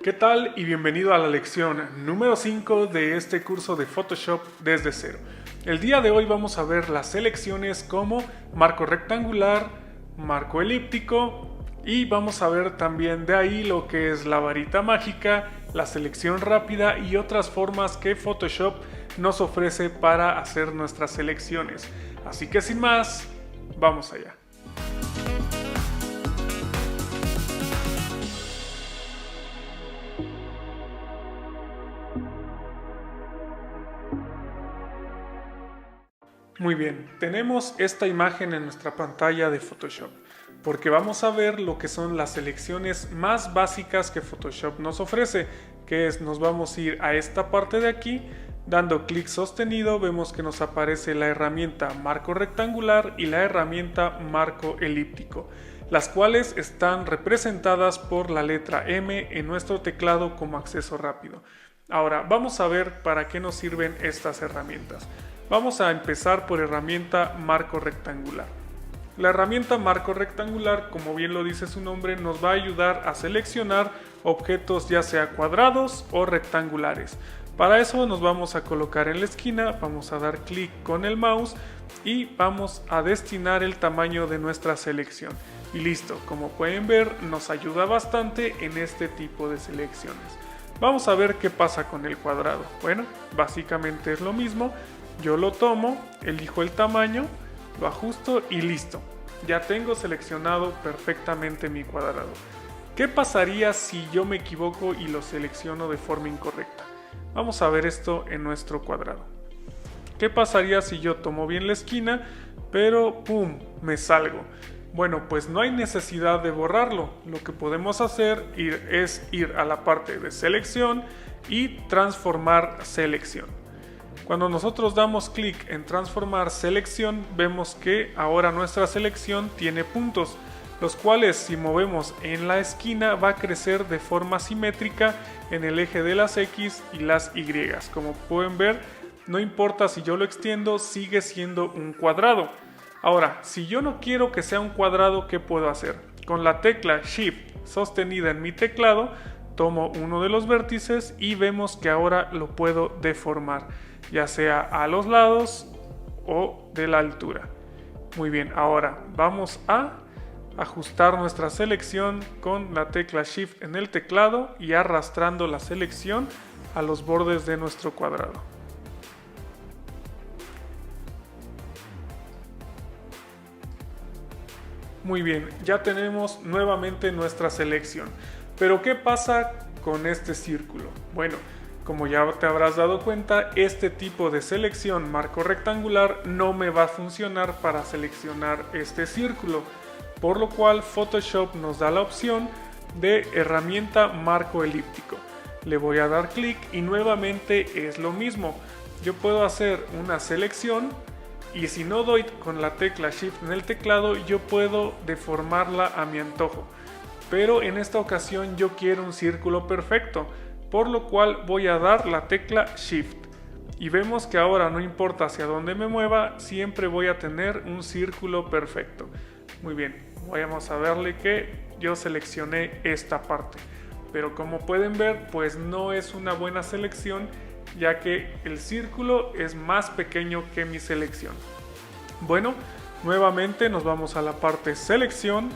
¿Qué tal? Y bienvenido a la lección número 5 de este curso de Photoshop desde cero. El día de hoy vamos a ver las selecciones como marco rectangular, marco elíptico y vamos a ver también de ahí lo que es la varita mágica, la selección rápida y otras formas que Photoshop nos ofrece para hacer nuestras selecciones. Así que sin más, vamos allá. Muy bien, tenemos esta imagen en nuestra pantalla de Photoshop, porque vamos a ver lo que son las selecciones más básicas que Photoshop nos ofrece, que es, nos vamos a ir a esta parte de aquí, dando clic sostenido vemos que nos aparece la herramienta marco rectangular y la herramienta marco elíptico, las cuales están representadas por la letra M en nuestro teclado como acceso rápido. Ahora, vamos a ver para qué nos sirven estas herramientas. Vamos a empezar por herramienta marco rectangular. La herramienta marco rectangular, como bien lo dice su nombre, nos va a ayudar a seleccionar objetos ya sea cuadrados o rectangulares. Para eso nos vamos a colocar en la esquina, vamos a dar clic con el mouse y vamos a destinar el tamaño de nuestra selección. Y listo, como pueden ver, nos ayuda bastante en este tipo de selecciones. Vamos a ver qué pasa con el cuadrado. Bueno, básicamente es lo mismo. Yo lo tomo, elijo el tamaño, lo ajusto y listo. Ya tengo seleccionado perfectamente mi cuadrado. ¿Qué pasaría si yo me equivoco y lo selecciono de forma incorrecta? Vamos a ver esto en nuestro cuadrado. ¿Qué pasaría si yo tomo bien la esquina, pero ¡pum!, me salgo? Bueno, pues no hay necesidad de borrarlo. Lo que podemos hacer es ir a la parte de selección y transformar selección. Cuando nosotros damos clic en transformar selección, vemos que ahora nuestra selección tiene puntos, los cuales si movemos en la esquina va a crecer de forma simétrica en el eje de las X y las Y. Como pueden ver, no importa si yo lo extiendo, sigue siendo un cuadrado. Ahora, si yo no quiero que sea un cuadrado, ¿qué puedo hacer? Con la tecla Shift sostenida en mi teclado, tomo uno de los vértices y vemos que ahora lo puedo deformar, ya sea a los lados o de la altura. Muy bien, ahora vamos a ajustar nuestra selección con la tecla Shift en el teclado y arrastrando la selección a los bordes de nuestro cuadrado. Muy bien, ya tenemos nuevamente nuestra selección. Pero ¿qué pasa con este círculo? Bueno, como ya te habrás dado cuenta, este tipo de selección marco rectangular no me va a funcionar para seleccionar este círculo, por lo cual Photoshop nos da la opción de herramienta marco elíptico. Le voy a dar clic y nuevamente es lo mismo. Yo puedo hacer una selección y si no doy con la tecla Shift en el teclado, yo puedo deformarla a mi antojo. Pero en esta ocasión yo quiero un círculo perfecto, por lo cual voy a dar la tecla Shift. Y vemos que ahora no importa hacia dónde me mueva, siempre voy a tener un círculo perfecto. Muy bien, vamos a verle que yo seleccioné esta parte. Pero como pueden ver, pues no es una buena selección, ya que el círculo es más pequeño que mi selección. Bueno, nuevamente nos vamos a la parte selección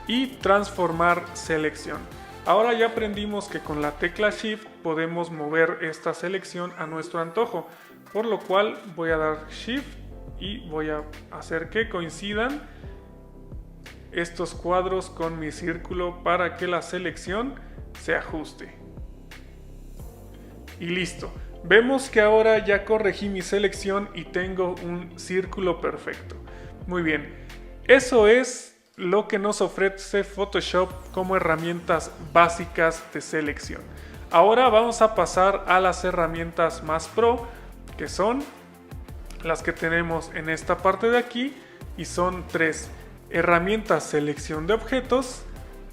y transformar selección. Ahora ya aprendimos que con la tecla Shift podemos mover esta selección a nuestro antojo, por lo cual voy a dar Shift y voy a hacer que coincidan estos cuadros con mi círculo para que la selección se ajuste. Y listo. Vemos que ahora ya corregí mi selección y tengo un círculo perfecto. Muy bien. Eso es lo que nos ofrece Photoshop como herramientas básicas de selección. Ahora vamos a pasar a las herramientas más pro, que son las que tenemos en esta parte de aquí, y son tres: herramienta selección de objetos,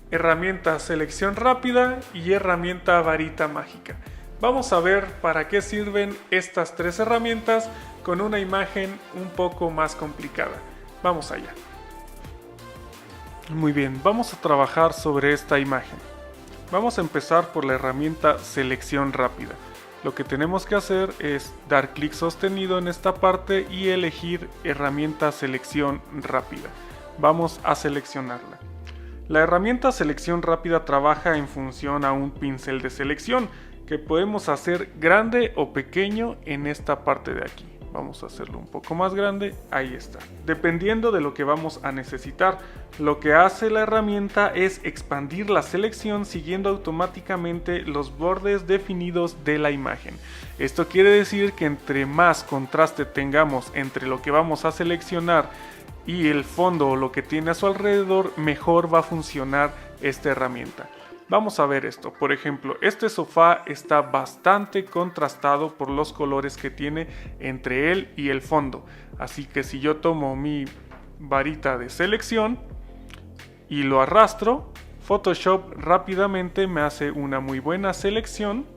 herramienta selección rápida y herramienta varita mágica. Vamos a ver para qué sirven estas tres herramientas con una imagen un poco más complicada. Vamos allá. Muy bien, vamos a trabajar sobre esta imagen. Vamos a empezar por la herramienta selección rápida. Lo que tenemos que hacer es dar clic sostenido en esta parte y elegir herramienta selección rápida. Vamos a seleccionarla. La herramienta selección rápida trabaja en función a un pincel de selección que podemos hacer grande o pequeño en esta parte de aquí. Vamos a hacerlo un poco más grande, ahí está. Dependiendo de lo que vamos a necesitar, lo que hace la herramienta es expandir la selección siguiendo automáticamente los bordes definidos de la imagen. Esto quiere decir que entre más contraste tengamos entre lo que vamos a seleccionar y el fondo o lo que tiene a su alrededor, mejor va a funcionar esta herramienta. Vamos a ver esto. Por ejemplo, este sofá está bastante contrastado por los colores que tiene entre él y el fondo. Así que si yo tomo mi varita de selección y lo arrastro, Photoshop rápidamente me hace una muy buena selección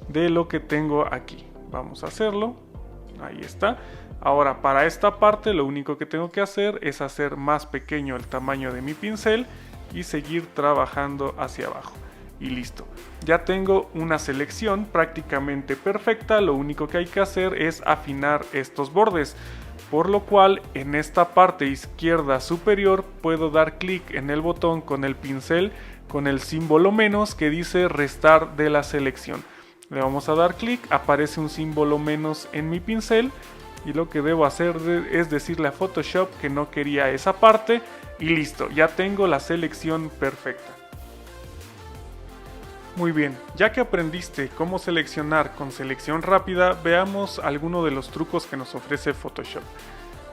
de lo que tengo aquí. Vamos a hacerlo. Ahí está. Ahora, para esta parte lo único que tengo que hacer es hacer más pequeño el tamaño de mi pincel y seguir trabajando hacia abajo. Y listo. Ya tengo una selección prácticamente perfecta. Lo único que hay que hacer es afinar estos bordes. Por lo cual, en esta parte izquierda superior puedo dar clic en el botón con el pincel con el símbolo menos que dice restar de la selección. Le vamos a dar clic, aparece un símbolo menos en mi pincel. Y lo que debo hacer es decirle a Photoshop que no quería esa parte y listo, ya tengo la selección perfecta. Muy bien, ya que aprendiste cómo seleccionar con selección rápida, veamos algunos de los trucos que nos ofrece Photoshop.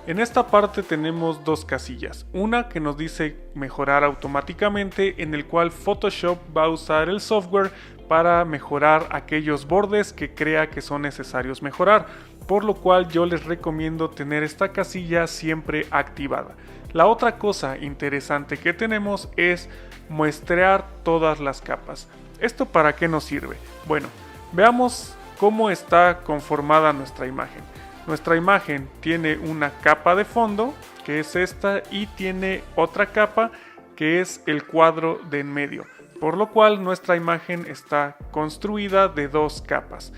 En esta parte tenemos dos casillas, una que nos dice mejorar automáticamente, en el cual Photoshop va a usar el software para mejorar aquellos bordes que crea que son necesarios mejorar, por lo cual yo les recomiendo tener esta casilla siempre activada. La otra cosa interesante que tenemos es muestrear todas las capas. ¿Esto para qué nos sirve? Bueno, veamos cómo está conformada nuestra imagen. Nuestra imagen tiene una capa de fondo, que es esta, y tiene otra capa, que es el cuadro de en medio. Por lo cual nuestra imagen está construida de dos capas.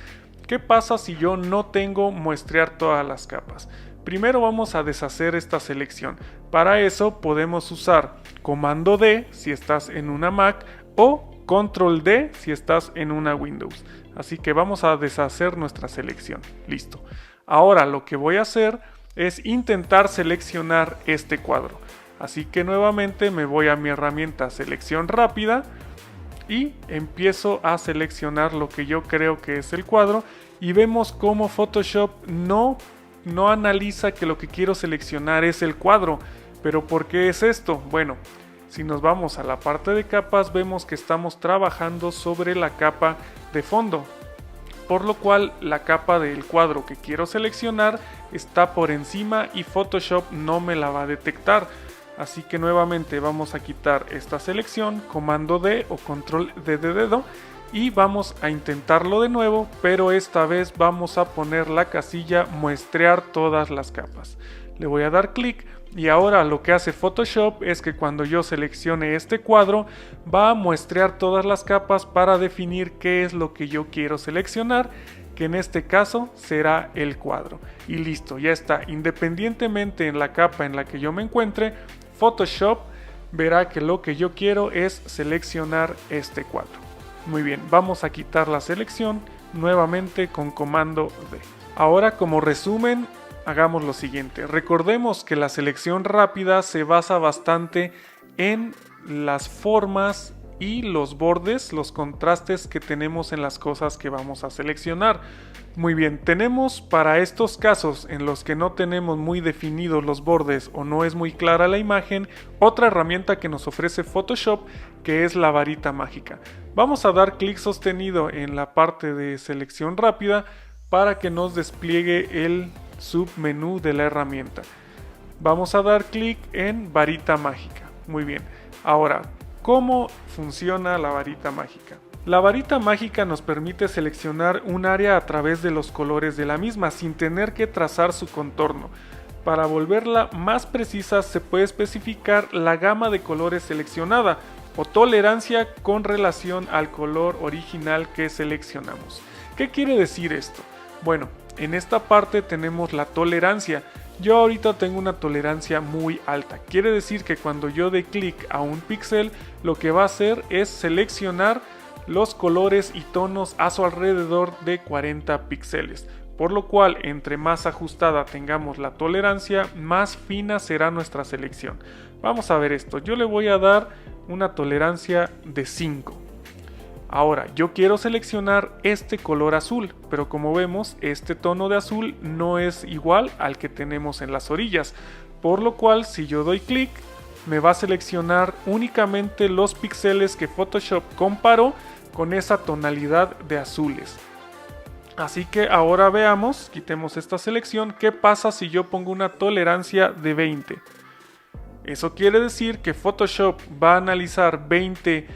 ¿Qué pasa si yo no tengo muestrear todas las capas? Primero vamos a deshacer esta selección. Para eso podemos usar Comando D si estás en una Mac o Control D si estás en una Windows. Así que vamos a deshacer nuestra selección. Listo. Ahora lo que voy a hacer es intentar seleccionar este cuadro. Así que nuevamente me voy a mi herramienta selección rápida y empiezo a seleccionar lo que yo creo que es el cuadro y vemos cómo Photoshop no analiza que lo que quiero seleccionar es el cuadro. ¿Pero por qué es esto? Bueno, si nos vamos a la parte de capas vemos que estamos trabajando sobre la capa de fondo, por lo cual la capa del cuadro que quiero seleccionar está por encima y Photoshop no me la va a detectar. Así que nuevamente vamos a quitar esta selección, Comando D o Control D de dedo, y vamos a intentarlo de nuevo, pero esta vez vamos a poner la casilla muestrear todas las capas. Le voy a dar clic y ahora lo que hace Photoshop es que cuando yo seleccione este cuadro va a muestrear todas las capas para definir qué es lo que yo quiero seleccionar, que en este caso será el cuadro. Y listo, ya está. Independientemente en la capa en la que yo me encuentre, Photoshop verá que lo que yo quiero es seleccionar este cuadro. Muy bien, vamos a quitar la selección nuevamente con Comando D. Ahora, como resumen, hagamos lo siguiente. Recordemos que la selección rápida se basa bastante en las formas y los bordes, los contrastes que tenemos en las cosas que vamos a seleccionar. Muy bien, tenemos para estos casos en los que no tenemos muy definidos los bordes o no es muy clara la imagen, otra herramienta que nos ofrece Photoshop, que es la varita mágica. Vamos a dar clic sostenido en la parte de selección rápida para que nos despliegue el submenú de la herramienta. Vamos a dar clic en varita mágica. Muy bien, ahora, ¿cómo funciona la varita mágica? La varita mágica nos permite seleccionar un área a través de los colores de la misma sin tener que trazar su contorno. Para volverla más precisa se puede especificar la gama de colores seleccionada. o tolerancia con relación al color original que seleccionamos. ¿Qué quiere decir esto? Bueno, en esta parte tenemos la tolerancia. Yo ahorita tengo una tolerancia muy alta. Quiere decir que cuando yo dé clic a un píxel, lo que va a hacer es seleccionar los colores y tonos a su alrededor de 40 píxeles. Por lo cual, entre más ajustada tengamos la tolerancia, más fina será nuestra selección. Vamos a ver esto. Yo le voy a dar una tolerancia de 5. Ahora, yo quiero seleccionar este color azul, pero como vemos, este tono de azul no es igual al que tenemos en las orillas. Por lo cual, si yo doy clic, me va a seleccionar únicamente los píxeles que Photoshop comparó con esa tonalidad de azules. Así que ahora veamos, quitemos esta selección, qué pasa si yo pongo una tolerancia de 20. Eso quiere decir que Photoshop va a analizar 20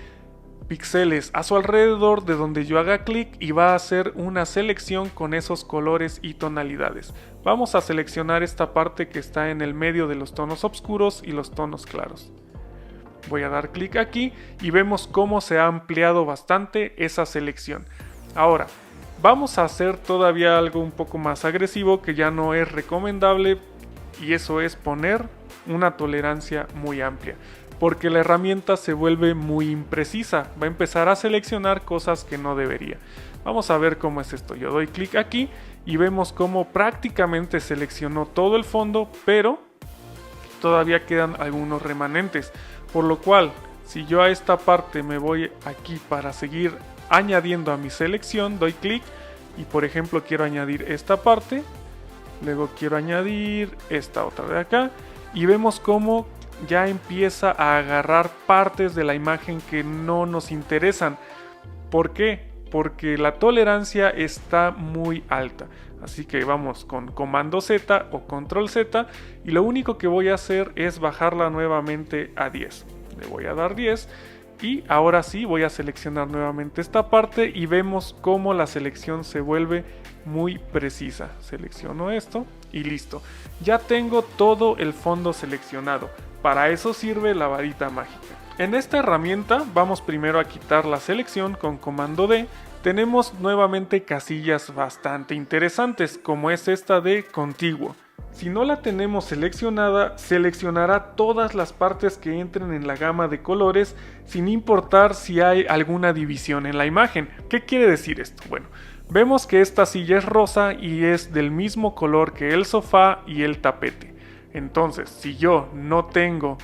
píxeles a su alrededor de donde yo haga clic y va a hacer una selección con esos colores y tonalidades. Vamos a seleccionar esta parte que está en el medio de los tonos oscuros y los tonos claros. Voy a dar clic aquí y vemos cómo se ha ampliado bastante esa selección. Ahora, vamos a hacer todavía algo un poco más agresivo que ya no es recomendable, y eso es poner una tolerancia muy amplia, porque la herramienta se vuelve muy imprecisa, va a empezar a seleccionar cosas que no debería. Vamos a ver cómo es esto. Yo doy clic aquí y vemos cómo prácticamente seleccionó todo el fondo, pero todavía quedan algunos remanentes, por lo cual si yo a esta parte me voy aquí para seguir añadiendo a mi selección, doy clic y por ejemplo quiero añadir esta parte, luego quiero añadir esta otra de acá, y vemos cómo ya empieza a agarrar partes de la imagen que no nos interesan. ¿Por qué? Porque la tolerancia está muy alta. Así que vamos con comando Z o control Z y lo único que voy a hacer es bajarla nuevamente a 10. Le voy a dar 10 y ahora sí voy a seleccionar nuevamente esta parte y vemos cómo la selección se vuelve muy precisa. Selecciono esto y listo. Ya tengo todo el fondo seleccionado. Para eso sirve la varita mágica. En esta herramienta vamos primero a quitar la selección con comando D. Tenemos nuevamente casillas bastante interesantes, como es esta de contiguo. Si no la tenemos seleccionada, seleccionará todas las partes que entren en la gama de colores sin importar si hay alguna división en la imagen. ¿Qué quiere decir esto? Bueno, vemos que esta silla es rosa y es del mismo color que el sofá y el tapete. Entonces, si yo no tengo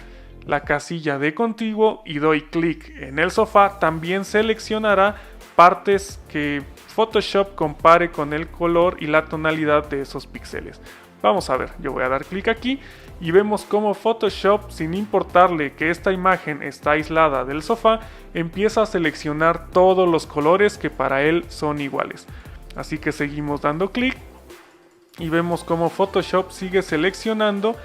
la casilla de contiguo y doy clic en el sofá, también seleccionará partes que Photoshop compare con el color y la tonalidad de esos píxeles. Vamos a ver, yo voy a dar clic aquí y vemos cómo Photoshop, sin importarle que esta imagen está aislada del sofá, empieza a seleccionar todos los colores que para él son iguales. Así que seguimos dando clic y vemos cómo Photoshop sigue seleccionando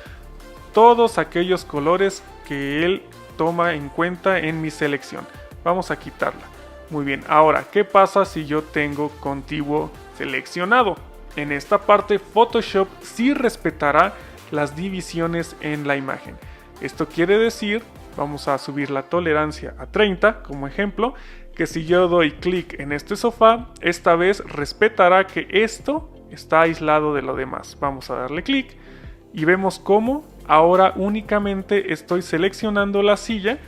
todos aquellos colores que él toma en cuenta en mi selección. Vamos a quitarla. Muy bien, ahora, ¿qué pasa si yo tengo contiguo seleccionado? En esta parte Photoshop sí respetará las divisiones en la imagen. Esto quiere decir, vamos a subir la tolerancia a 30 como ejemplo, que si yo doy clic en este sofá, esta vez respetará que esto está aislado de lo demás. Vamos a darle clic y vemos cómo ahora únicamente estoy seleccionando la silla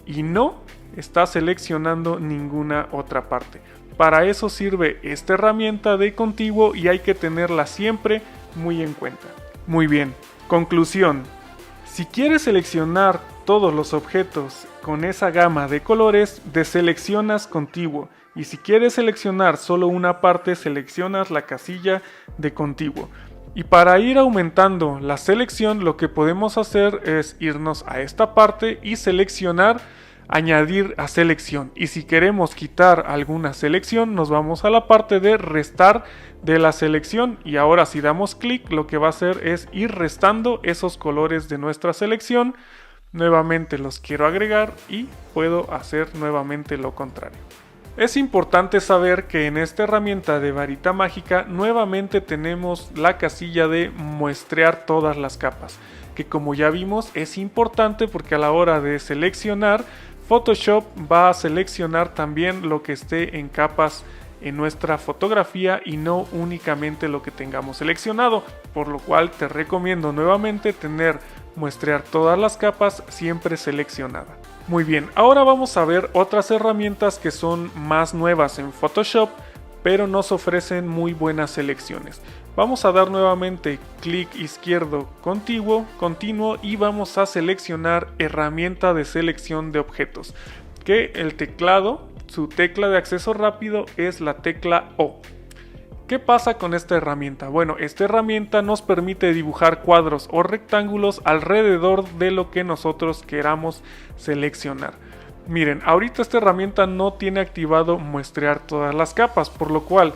y no está seleccionando ninguna otra parte. Para eso sirve esta herramienta de contiguo y hay que tenerla siempre muy en cuenta. Muy bien, conclusión. Si quieres seleccionar todos los objetos con esa gama de colores, deseleccionas contiguo. Y si quieres seleccionar solo una parte, seleccionas la casilla de contiguo. Y para ir aumentando la selección, lo que podemos hacer es irnos a esta parte y seleccionar, añadir a selección. Y si queremos quitar alguna selección, nos vamos a la parte de restar de la selección. Y ahora si damos clic, lo que va a hacer es ir restando esos colores de nuestra selección. Nuevamente los quiero agregar y puedo hacer nuevamente lo contrario. Es importante saber que en esta herramienta de varita mágica nuevamente tenemos la casilla de muestrear todas las capas, que como ya vimos es importante porque a la hora de seleccionar Photoshop va a seleccionar también lo que esté en capas en nuestra fotografía y no únicamente lo que tengamos seleccionado, por lo cual te recomiendo nuevamente tener muestrear todas las capas siempre seleccionada. Muy bien, ahora vamos a ver otras herramientas que son más nuevas en Photoshop, pero nos ofrecen muy buenas selecciones. Vamos a dar nuevamente clic izquierdo continuo y vamos a seleccionar herramienta de selección de objetos, que el teclado, su tecla de acceso rápido es la tecla O. ¿Qué pasa con esta herramienta? Bueno, esta herramienta nos permite dibujar cuadros o rectángulos alrededor de lo que nosotros queramos seleccionar. Miren, ahorita esta herramienta no tiene activado muestrear todas las capas, por lo cual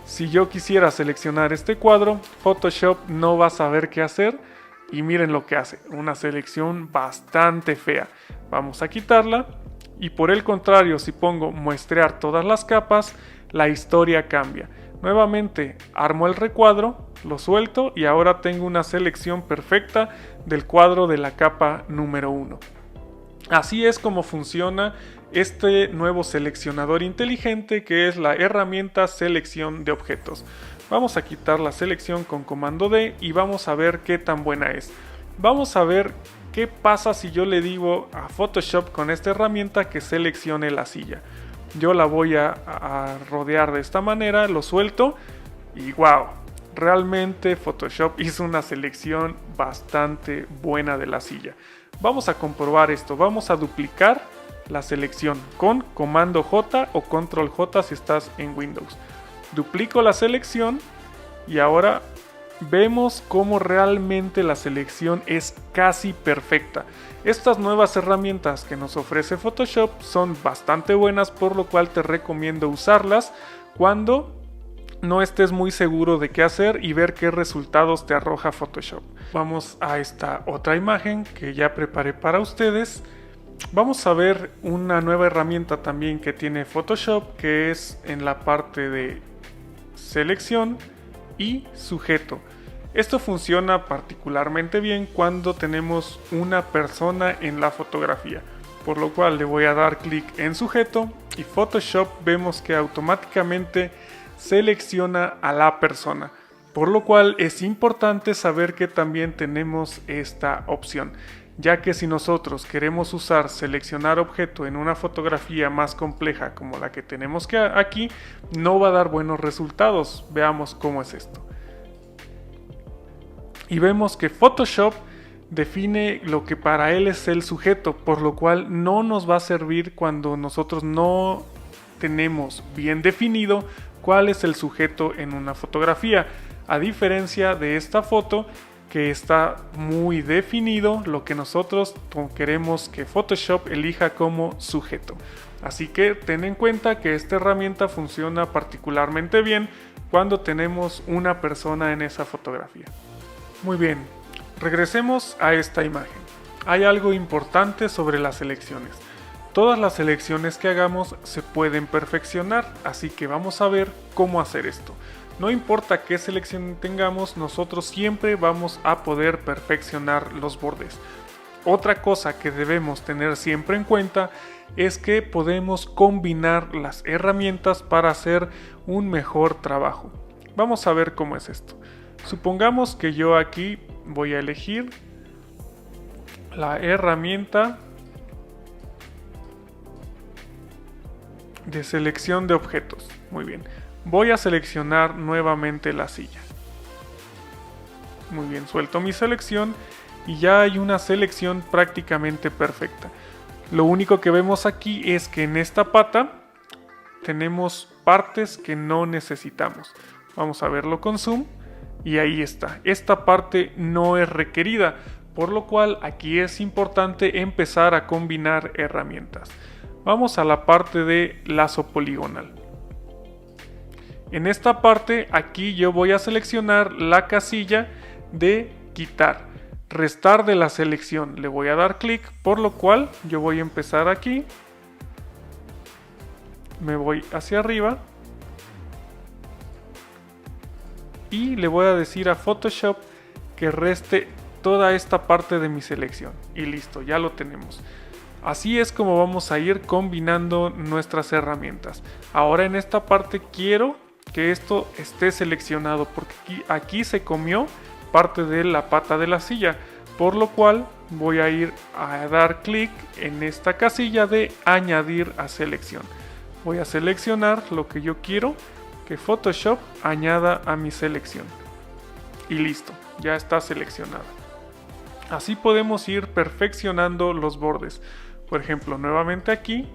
si yo quisiera seleccionar este cuadro, Photoshop no va a saber qué hacer y miren lo que hace, una selección bastante fea. Vamos a quitarla y por el contrario, si pongo muestrear todas las capas, la historia cambia. Nuevamente armo el recuadro, lo suelto y ahora tengo una selección perfecta del cuadro de la capa número 1. Así es como funciona este nuevo seleccionador inteligente que es la herramienta selección de objetos. Vamos a quitar la selección con comando D y vamos a ver qué tan buena es. Vamos a ver qué pasa si yo le digo a Photoshop con esta herramienta que seleccione la silla. Yo la voy a rodear de esta manera, lo suelto y wow, realmente Photoshop hizo una selección bastante buena de la silla. Vamos a comprobar esto, vamos a duplicar la selección con comando J o control J si estás en Windows. Duplico la selección y ahora vemos cómo realmente la selección es casi perfecta. Estas nuevas herramientas que nos ofrece Photoshop son bastante buenas, por lo cual te recomiendo usarlas cuando no estés muy seguro de qué hacer y ver qué resultados te arroja Photoshop. Vamos a esta otra imagen que ya preparé para ustedes. Vamos a ver una nueva herramienta también que tiene Photoshop, que es en la parte de selección y sujeto. Esto funciona particularmente bien cuando tenemos una persona en la fotografía, por lo cual le voy a dar clic en sujeto y Photoshop vemos que automáticamente selecciona a la persona, por lo cual es importante saber que también tenemos esta opción, ya que si nosotros queremos usar seleccionar objeto en una fotografía más compleja como la que tenemos aquí, no va a dar buenos resultados. Veamos cómo es esto. Y vemos que Photoshop define lo que para él es el sujeto, por lo cual no nos va a servir cuando nosotros no tenemos bien definido cuál es el sujeto en una fotografía, a diferencia de esta foto que está muy definido lo que nosotros queremos que Photoshop elija como sujeto. Así que ten en cuenta que esta herramienta funciona particularmente bien cuando tenemos una persona en esa fotografía. Muy bien, regresemos a esta imagen. Hay algo importante sobre las selecciones. Todas las selecciones que hagamos se pueden perfeccionar, así que vamos a ver cómo hacer esto. No importa qué selección tengamos, nosotros siempre vamos a poder perfeccionar los bordes. Otra cosa que debemos tener siempre en cuenta es que podemos combinar las herramientas para hacer un mejor trabajo. Vamos a ver cómo es esto. Supongamos que yo aquí voy a elegir la herramienta de selección de objetos. Muy bien. Voy a seleccionar nuevamente la silla. Muy bien, suelto mi selección y ya hay una selección prácticamente perfecta. Lo único que vemos aquí es que en esta pata tenemos partes que no necesitamos. Vamos a verlo con zoom. Y ahí está, esta parte no es requerida, por lo cual aquí es importante empezar a combinar herramientas. Vamos a la parte de lazo poligonal. En esta parte, aquí yo voy a seleccionar la casilla de quitar, restar de la selección. Le voy a dar clic, por lo cual yo voy a empezar aquí. Me voy hacia arriba. Y le voy a decir a Photoshop que reste toda esta parte de mi selección. Y listo, ya lo tenemos. Así es como vamos a ir combinando nuestras herramientas. Ahora en esta parte quiero que esto esté seleccionado porque aquí se comió parte de la pata de la silla, por lo cual voy a ir a dar clic en esta casilla de añadir a selección. Voy a seleccionar lo que yo quiero que Photoshop añada a mi selección y listo, ya está seleccionado. Así podemos ir perfeccionando los bordes. Por ejemplo, nuevamente aquí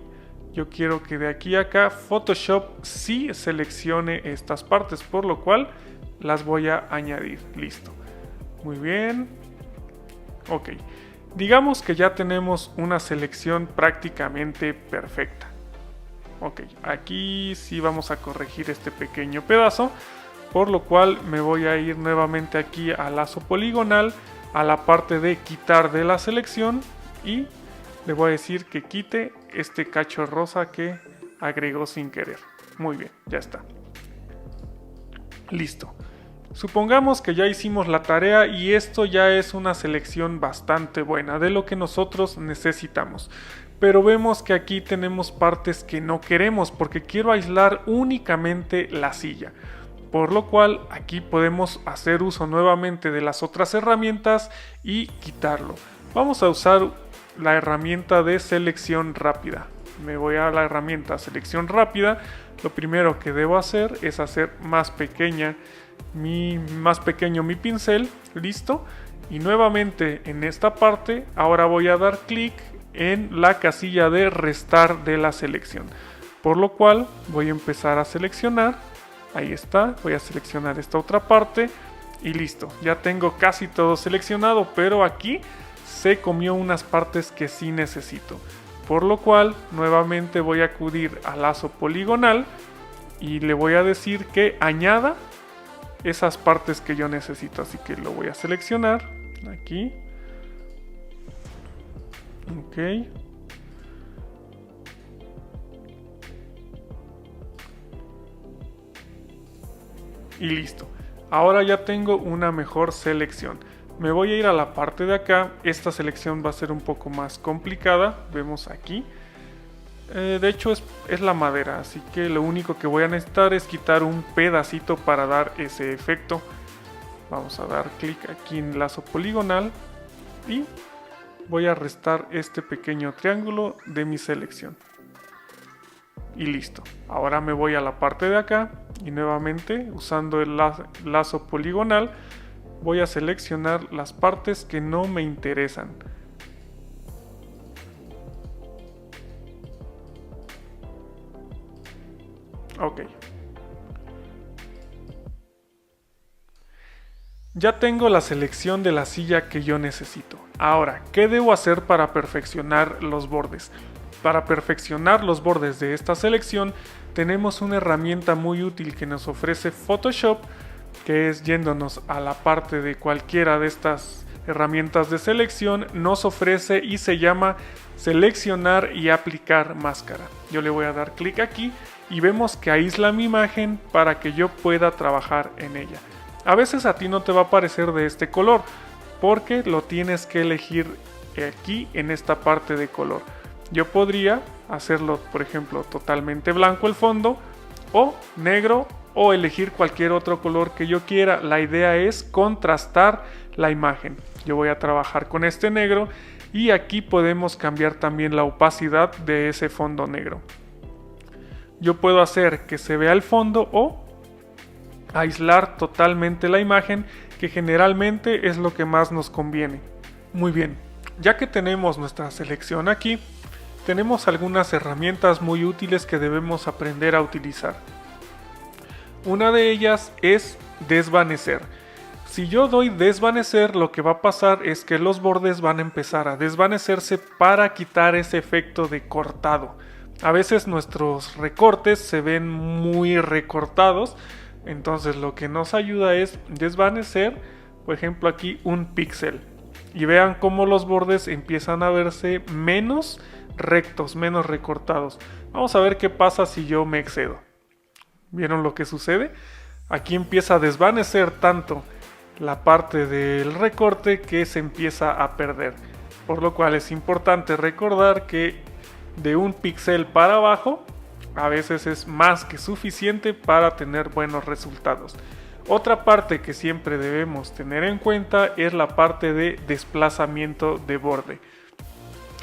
yo quiero que de aquí a acá Photoshop sí seleccione estas partes, por lo cual las voy a añadir. Listo. Muy bien. Ok. Digamos que ya tenemos una selección prácticamente perfecta. Ok, aquí sí vamos a corregir este pequeño pedazo, por lo cual me voy a ir nuevamente aquí al lazo poligonal, a la parte de quitar de la selección y le voy a decir que quite este cacho rosa que agregó sin querer. Muy bien, ya está. Listo. Supongamos que ya hicimos la tarea y esto ya es una selección bastante buena de lo que nosotros necesitamos. Pero vemos que aquí tenemos partes que no queremos porque quiero aislar únicamente la silla. Por lo cual aquí podemos hacer uso nuevamente de las otras herramientas y quitarlo. Vamos a usar la herramienta de selección rápida. Me voy a la herramienta selección rápida. Lo primero que debo hacer es hacer más pequeño mi pincel. Listo. Y nuevamente en esta parte ahora voy a dar clic en la casilla de restar de la selección. Por lo cual voy a empezar a seleccionar. Ahí está. Voy a seleccionar esta otra parte. Y listo. Ya tengo casi todo seleccionado. Pero aquí se comió unas partes que sí necesito. Por lo cual nuevamente voy a acudir al lazo poligonal y le voy a decir que añada esas partes que yo necesito. Así que lo voy a seleccionar aquí. Ok. Y listo. Ahora ya tengo una mejor selección. Me voy a ir a la parte de acá. Esta selección va a ser un poco más complicada. Vemos aquí. De hecho es la madera. Así que lo único que voy a necesitar es quitar un pedacito para dar ese efecto. Vamos a dar clic aquí en lazo poligonal. Y voy a restar este pequeño triángulo de mi selección. Y listo. Ahora me voy a la parte de acá. Y nuevamente usando el lazo poligonal. Voy a seleccionar las partes que no me interesan. Ok. Ya tengo la selección de la silla que yo necesito. Ahora, ¿qué debo hacer para perfeccionar los bordes? Para perfeccionar los bordes de esta selección, tenemos una herramienta muy útil que nos ofrece Photoshop, que es yéndonos a la parte de cualquiera de estas herramientas de selección, nos ofrece y se llama seleccionar y aplicar máscara. Yo le voy a dar clic aquí y vemos que aísla mi imagen para que yo pueda trabajar en ella. A veces a ti no te va a aparecer de este color porque lo tienes que elegir aquí en esta parte de color. Yo podría hacerlo, por ejemplo, totalmente blanco el fondo o negro o elegir cualquier otro color que yo quiera. La idea es contrastar la imagen. Yo voy a trabajar con este negro y aquí podemos cambiar también la opacidad de ese fondo negro. Yo puedo hacer que se vea el fondo o aislar totalmente la imagen, que generalmente es lo que más nos conviene. Muy bien, ya que tenemos nuestra selección aquí, tenemos algunas herramientas muy útiles que debemos aprender a utilizar. Una de ellas es desvanecer. Si yo doy desvanecer, lo que va a pasar es que los bordes van a empezar a desvanecerse para quitar ese efecto de cortado. A veces nuestros recortes se ven muy recortados, entonces lo que nos ayuda es desvanecer, por ejemplo aquí un píxel. Y vean cómo los bordes empiezan a verse menos rectos, menos recortados. Vamos a ver qué pasa si yo me excedo. ¿Vieron lo que sucede? Aquí empieza a desvanecer tanto la parte del recorte que se empieza a perder. por lo cual es importante recordar que de un píxel para abajo a veces es más que suficiente para tener buenos resultados. Otra parte que siempre debemos tener en cuenta es la parte de desplazamiento de borde.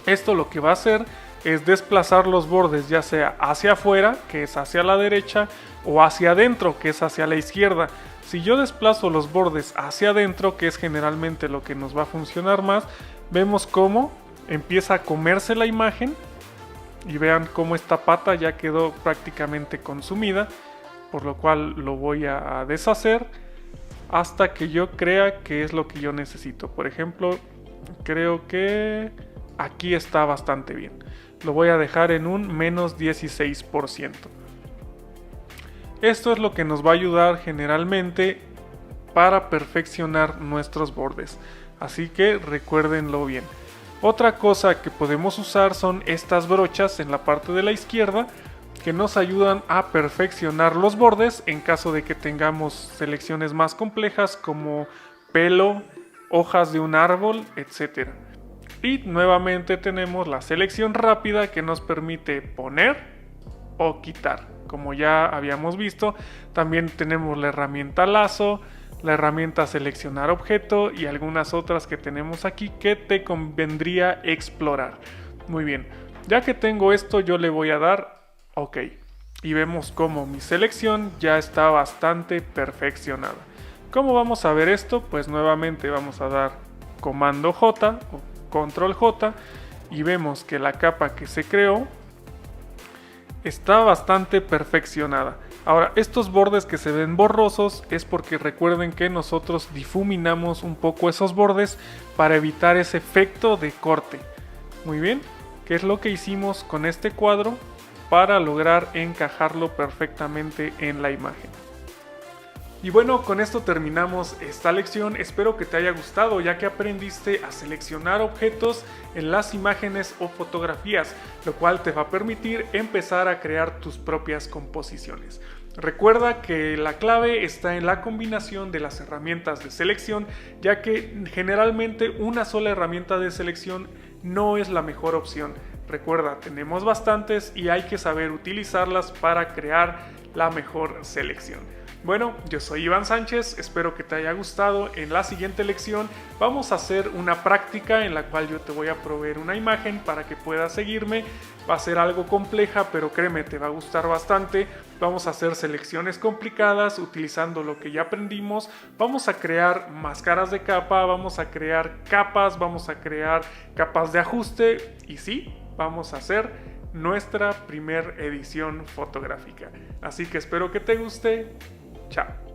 Esto lo que va a hacer es desplazar los bordes ya sea hacia afuera, que es hacia la derecha, o hacia adentro, que es hacia la izquierda. Si yo desplazo los bordes hacia adentro, que es generalmente lo que nos va a funcionar más, vemos cómo empieza a comerse la imagen y vean cómo esta pata ya quedó prácticamente consumida, por lo cual lo voy a deshacer hasta que yo crea que es lo que yo necesito. Por ejemplo, creo que aquí está bastante bien. Lo voy a dejar en un menos 16%. Esto es lo que nos va a ayudar generalmente para perfeccionar nuestros bordes. Así que recuérdenlo bien. Otra cosa que podemos usar son estas brochas en la parte de la izquierda que nos ayudan a perfeccionar los bordes en caso de que tengamos selecciones más complejas como pelo, hojas de un árbol, etc. Y nuevamente tenemos la selección rápida que nos permite poner o quitar. Como ya habíamos visto, también tenemos la herramienta lazo, la herramienta seleccionar objeto y algunas otras que tenemos aquí que te convendría explorar. Muy bien, ya que tengo esto yo le voy a dar OK. Y vemos como mi selección ya está bastante perfeccionada. ¿Cómo vamos a ver esto? Pues nuevamente vamos a dar comando J o control J y vemos que la capa que se creó está bastante perfeccionada. Ahora, estos bordes que se ven borrosos es porque recuerden que nosotros difuminamos un poco esos bordes para evitar ese efecto de corte. Muy bien, ¿qué es lo que hicimos con este cuadro para lograr encajarlo perfectamente en la imagen? Y bueno, con esto terminamos esta lección. Espero que te haya gustado, ya que aprendiste a seleccionar objetos en las imágenes o fotografías, lo cual te va a permitir empezar a crear tus propias composiciones. Recuerda que la clave está en la combinación de las herramientas de selección, ya que generalmente una sola herramienta de selección no es la mejor opción. Recuerda, tenemos bastantes y hay que saber utilizarlas para crear la mejor selección. Bueno, yo soy Iván Sánchez, espero que te haya gustado. En la siguiente lección vamos a hacer una práctica en la cual yo te voy a proveer una imagen para que puedas seguirme. Va a ser algo compleja, pero créeme, te va a gustar bastante. Vamos a hacer selecciones complicadas utilizando lo que ya aprendimos. Vamos a crear máscaras de capa, vamos a crear capas, vamos a crear capas de ajuste y sí, vamos a hacer nuestra primer edición fotográfica. Así que espero que te guste. Chao.